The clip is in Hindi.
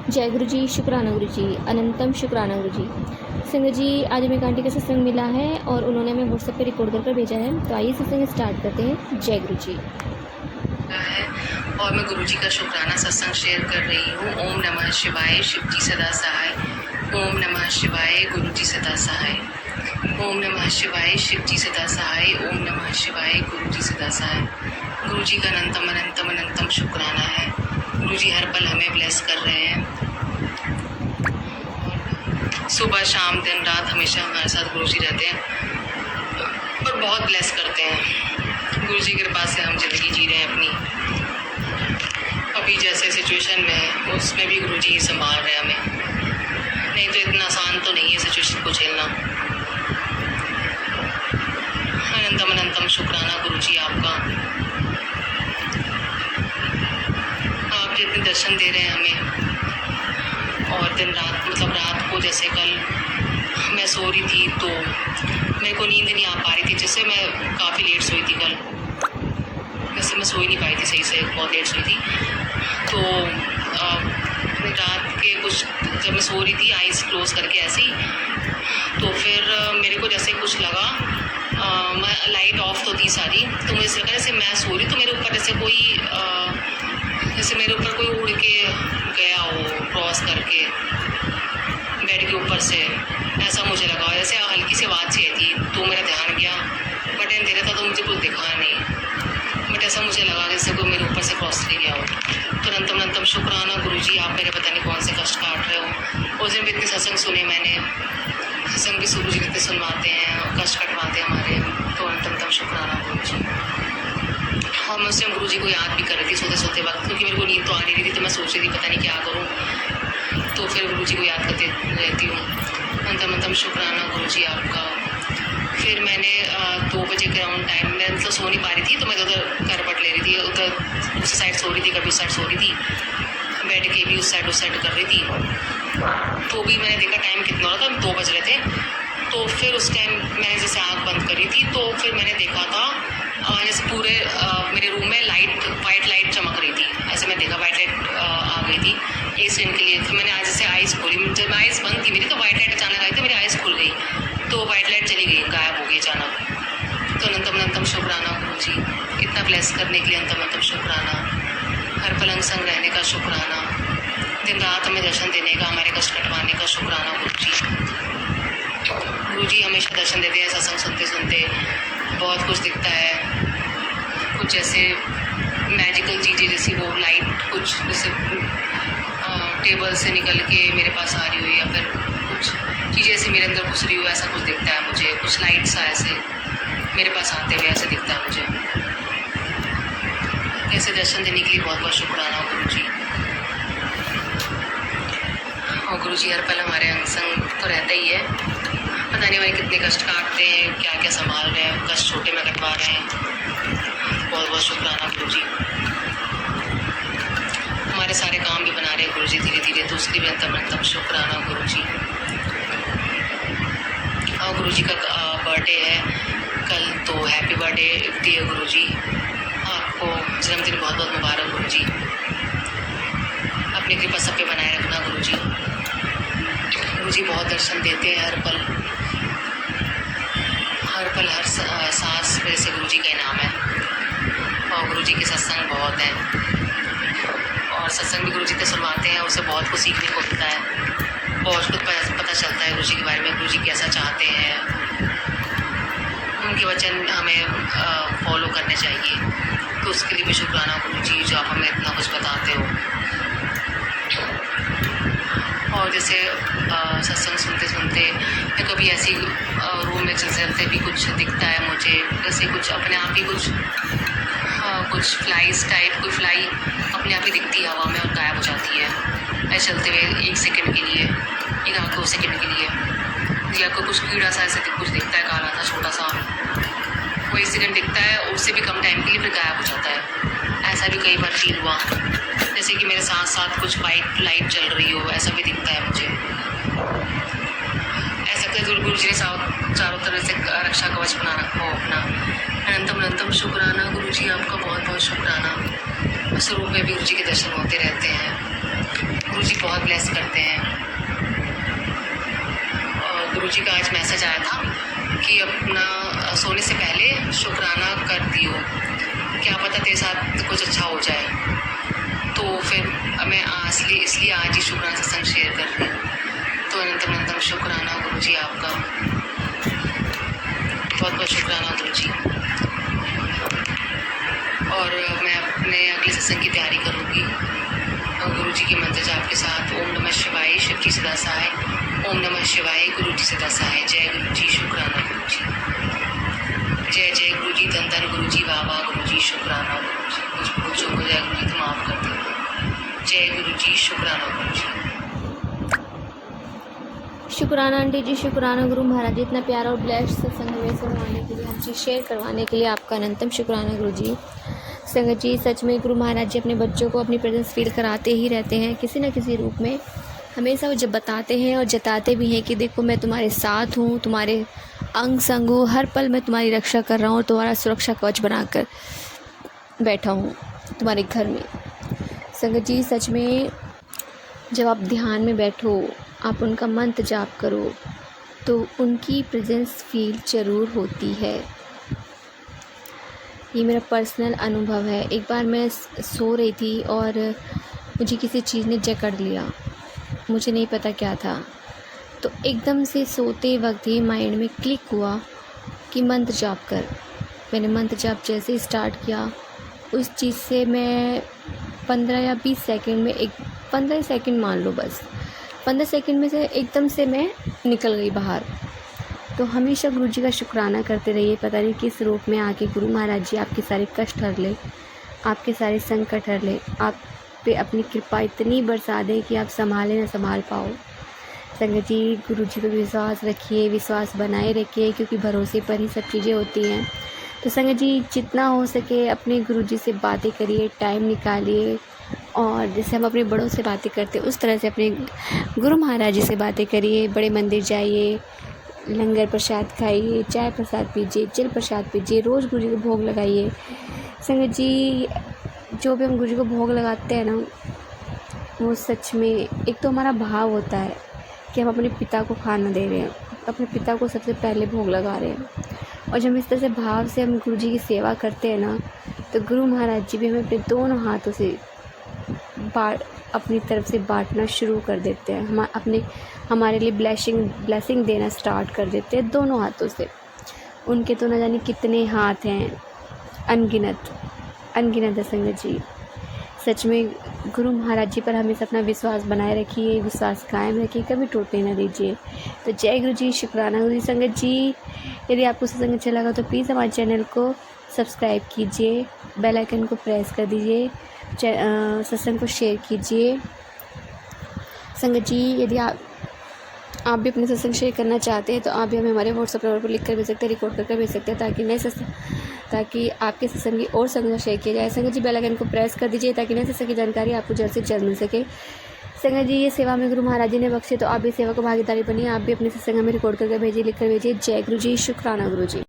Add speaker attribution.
Speaker 1: जय गुरु जी, शुक्राना गुरु जी, अनंतम शुक्राना गुरु जी। संगत जी, आज हमें एक आंटी का सत्संग मिला है और उन्होंने हमें व्हाट्सएप पे रिकॉर्ड कर भेजा है। तो आइए सत्संग स्टार्ट करते हैं। जय गुरु जी।
Speaker 2: और मैं गुरु जी का शुक्राना सत्संग शेयर कर रही हूँ। ओम नमः शिवाय, शिव जी सदा सहाय। ओम नमः शिवाय, गुरु जी सदा सहाय। ओम नमः शिवाय, शिव जी सदा सहाय। ओम नमः शिवाय, गुरु जी सदा सहाय। गुरु जी का अनंतम अनंतम अनंतम शुक्राना है। गुरु जी हर पल हमें ब्लेस कर रहे हैं। सुबह शाम दिन रात हमेशा हमारे साथ गुरु जी रहते हैं और बहुत ब्लेस करते हैं। गुरु जी की कृपा से हम जिंदगी जी रहे हैं अपनी। अभी जैसे सिचुएशन में है उसमें भी गुरु जी संभाल रहे हैं हमें। नहीं तो इतना आसान तो नहीं है सिचुएशन को झेलना। अनंतम अनंतम शुक्राना गुरु जी आपका। आप जितने दर्शन दे रहे हैं हमें। और दिन रात रात को जैसे कल मैं सो रही थी तो मेरे को नींद नहीं आ पा रही थी। जैसे मैं काफ़ी लेट सोई थी कल। वैसे मैं सो ही नहीं पाई थी सही से, बहुत लेट सोई थी। तो रात के कुछ जब मैं सो रही थी आईज क्लोज करके ऐसे ही, तो फिर मेरे को जैसे कुछ लगा, मैं लाइट ऑफ तो थी सारी, तो मुझे लगा जैसे मैं सो रही तो मेरे ऊपर जैसे कोई जैसे मेरे ऊपर कोई उड़ के गया हो क्रॉस करके बेड के ऊपर से, ऐसा मुझे लगा। जैसे हल्की सी आवाज़ सी आई थी तो मेरा ध्यान गया, बटन दे रहा था तो मुझे कुछ दिखा नहीं, बट ऐसा मुझे लगा जैसे कोई मेरे ऊपर से क्रॉस ले गया हो। तो अनंतम अनंतम शुक्राना गुरु जी, आप मेरे पता नहीं कौन से कष्ट काट रहे हो। उस दिन भी इतने सत्संग सुने मैंने, सत्संग भी गुरु जी कितने सुनवाते हैं, कष्ट कटवाते हैं हमारे। तो अनंतम शुक्राना गुरु जी। और मैं उस टाइम गुरु जी को याद भी कर रही थी सोते सोते वक्त, क्योंकि मेरे को नींद तो आ नहीं रही थी। तो मैं सोच रही थी पता नहीं क्या करूँ, तो फिर गुरु जी को याद करते रहती हूँ। अनंतम शुक्राना गुरु जी आपका। फिर मैंने 2 बजे के अराउंड टाइम में मतलब सो नहीं पा रही थी, तो मैं उधर करवट ले रही थी, उधर उस साइड सो रही थी, कभी उस साइड सो रही थी, बेड के भी उस साइड कर रही थी। तो भी मैंने देखा टाइम कितना हो रहा था, 2 बज रहे थे। तो फिर उस टाइम मैंने जैसे आँख बंद करी थी तो फिर मैंने देखा था जैसे पूरे मेरे रूम में वाइट लाइट चमक रही थी। ऐसे मैं देखा वाइट लाइट आ गई थी 1 सेकंड के लिए। फिर मैंने आज जैसे आइज़ खोली, जब मैं आइज़ बंद थी मेरी तो वाइट लाइट अचानक आई थी, मेरी आइज़ खुल गई तो वाइट लाइट चली गई, गायब हो गई अचानक। तो अनंतम अनंतम शुक्राना गुरु जी, इतना ब्लेस करने के लिए अनंतम अनंतम शुक्राना। हर पल संग रहने का शुक्राना, दिन रात हमें दर्शन देने का, हमारे कष्ट कटवाने का शुक्राना गुरु जी। गुरु जी हमेशा दर्शन देते हैं। सत्संग सुनते सुनते बहुत कुछ दिखता है, कुछ ऐसे मैजिकल चीज़ें जैसी वो लाइट कुछ जैसे टेबल से निकल के मेरे पास आ रही हो, या फिर कुछ चीज़ें ऐसे मेरे अंदर घुस रही हो, ऐसा कुछ दिखता है मुझे। कुछ लाइट सा ऐसे मेरे पास आते हुए ऐसे दिखता है मुझे। ऐसे दर्शन देने के लिए बहुत बहुत शुक्राना गुरु जी। और गुरु जी हर पल हमारे अंग संग तो रहता ही है। पता नहीं हमारे कितने कष्ट काटते हैं, क्या क्या संभाल रहे हैं, कष्ट छोटे में कटवा रहे हैं। बहुत बहुत शुक्राना गुरु जी। हमारे सारे काम भी बना रहे हैं गुरु जी धीरे धीरे, तो उसके लिए भी अनंतम शुक्राना गुरु जी। और गुरु जी का बर्थडे है कल, तो हैप्पी बर्थडे डियर गुरु जी। आपको जन्मदिन बहुत बहुत मुबारक गुरु जी। अपनी कृपा सब पे बनाए रखना गुरु जी। गुरु जी बहुत दर्शन देते हैं हर पल हर सांस में से गुरु जी का इनाम है। और गुरु जी के सत्संग बहुत हैं, और सत्संग भी गुरु जी के सुनवाते हैं, उससे बहुत कुछ सीखने को मिलता है, बहुत कुछ पता चलता है गुरु जी के बारे में, गुरु जी कैसा चाहते हैं, उनके वचन हमें फॉलो करने चाहिए। तो उसके लिए भी शुक्राना गुरु जी, जो आप हमें इतना कुछ बताते हो। और जैसे सत्संग सुनते सुनते मैं कभी ऐसी रूम में चलते भी कुछ दिखता है मुझे, जैसे कुछ अपने आप ही कुछ फ्लाइज टाइप, कोई फ्लाई अपने आप ही दिखती है हवा में और गायब हो जाती है ऐसे चलते हुए 1 सेकंड के लिए, 1-2 सेकंड के लिए। या कोई कुछ कीड़ा सा ऐसे कुछ दिखता है, काला सा छोटा सा, वो 1 सेकंड दिखता है, उससे भी कम टाइम के लिए फिर गायब हो जाता है। ऐसा भी कई बार फील हुआ, जैसे कि मेरे साथ साथ कुछ वाइट लाइट चल रही हो, ऐसा भी दिखता है मुझे। ऐसा तो गुरु जी ने चारों तरफ से रक्षा कवच बना रखा हो अपना। अनंतम अनंतम शुक्राना गुरु जी, आपका बहुत बहुत शुक्राना। स्वरूप में भी गुरु जी के दर्शन होते रहते हैं। गुरु जी बहुत ब्लेस करते हैं। गुरु जी का आज मैसेज आया था कि अपना सोने से पहले शुक्राना कर दियो, क्या पता तेरे साथ कुछ अच्छा हो जाए। तो फिर मैं इसलिए आज ही शुक्राना सत्संग शेयर कर रही हूँ। तो अनंतम शुक्राना गुरु जी आपका, बहुत बहुत शुक्राना गुरु जी। और मैं अपने अगले सत्संग की तैयारी करूँगी गुरु जी के मंत्र जाप के साथ। ओम नमः शिवाय, शिव जी सदा सहाय। ओम नमः शिवाय, गुरु जी सदा सहाय। जय गुरु जी, शुक्राना गुरु जी। जय जय गुरु जी, धन धन गुरु जी, वाह वाह गुरु जी, शुक्राना गुरु जी। कुछ पूछो हो जाए गुरु जी तो माफ़ कर दो। जय गुरु जी, शुक्राना गुरु जी।
Speaker 1: शुक्राना आंटी जी, शुक्राना गुरु महाराज जी, इतना प्यारा और ब्लेस्ड सत्संग हमें सुनवाने के लिए, हमसे शेयर करवाने के लिए आपका अनंतम शुक्राना गुरु जी। संगत जी, सच में गुरु महाराज जी अपने बच्चों को अपनी प्रेजेंस फील कराते ही रहते हैं किसी न किसी रूप में। हमेशा वो जब बताते हैं और जताते भी हैं कि देखो मैं तुम्हारे साथ हूँ, तुम्हारे अंग संग हूँ, हर पल मैं तुम्हारी रक्षा कर रहा हूँ और तुम्हारा सुरक्षा कवच बनाकर बैठा हूँ तुम्हारे घर में। संगत जी, सच में जब आप ध्यान में बैठो, आप उनका मंत्र जाप करो तो उनकी प्रेजेंस फील ज़रूर होती है। ये मेरा पर्सनल अनुभव है। एक बार मैं सो रही थी और मुझे किसी चीज़ ने जकड़ लिया, मुझे नहीं पता क्या था। तो एकदम से सोते वक्त ही माइंड में क्लिक हुआ कि मंत्र जाप कर। मैंने मंत्र जाप जैसे ही स्टार्ट किया, उस चीज़ से मैं 15 या 20 सेकंड में 15 सेकंड मान लो, बस 15 सेकंड में से एकदम से मैं निकल गई बाहर। तो हमेशा गुरु जी का शुक्राना करते रहिए। पता नहीं किस रूप में आके गुरु महाराज जी आपके सारे कष्ट हर ले, आपके सारे संकट हर ले, आप पे अपनी कृपा इतनी बरसा दें कि आप संभाले ना संभाल पाओ। संगत जी, गुरु जी पे विश्वास रखिए, विश्वास बनाए रखिए, क्योंकि भरोसे पर ही सब चीज़ें होती हैं। तो संगत जी, जितना हो सके अपने गुरु जी से बातें करिए, टाइम निकालिए, और जैसे हम अपने बड़ों से बातें करते हैं उस तरह से अपने गुरु महाराज जी से बातें करिए। बड़े मंदिर जाइए, लंगर प्रसाद खाइए, चाय प्रसाद पीजिए, जल प्रसाद पीजिए, रोज़ गुरु जी को भोग लगाइए। संगत जी, जो भी हम गुरु जी को भोग लगाते हैं ना, वो सच में एक तो हमारा भाव होता है कि हम अपने पिता को खाना दे रहे हैं, अपने पिता को सबसे पहले भोग लगा रहे हैं। और जब इस तरह से भाव से हम गुरु जी की सेवा करते हैं ना, तो गुरु महाराज जी भी हमें अपने दोनों हाथों से अपनी तरफ से बांटना शुरू कर देते हैं। हमारे लिए ब्लेसिंग देना स्टार्ट कर देते हैं दोनों हाथों से। उनके तो न जाने कितने हाथ हैं, अनगिनत है संगत जी। सच में गुरु महाराज जी पर हमेशा अपना विश्वास बनाए रखिए, विश्वास कायम रखिए, कभी टूटने ना दीजिए। तो जय गुरु जी, शुक्राना गुरु जी। संगत जी, यदि आपको सत्संग अच्छा लगा तो प्लीज़ हमारे चैनल को सब्सक्राइब कीजिए, बेल आइकन को प्रेस कर दीजिए, सत्संग को शेयर कीजिए। संगत जी, यदि आप भी अपने सत्संग शेयर करना चाहते हैं तो आप भी हमें हमारे व्हाट्सएप नंबर पर लिख कर भेज सकते हैं, रिकॉर्ड करके भेज सकते हैं, ताकि आपके सत्संग की और संगत शेयर किया जाए। संगत जी, बेल आइकन को प्रेस कर दीजिए ताकि नए सत्संग की जानकारी आपको जल्द से जल्द मिल सके। संगत जी, ये सेवा में गुरु महाराज जी ने बख्शे, तो आप भी सेवा को भागीदारी बनिए। आप भी अपने सत्संग में रिकॉर्ड करके भेजिए, लिख कर भेजिए। जय गुरु जी, शुक्राना गुरु जी।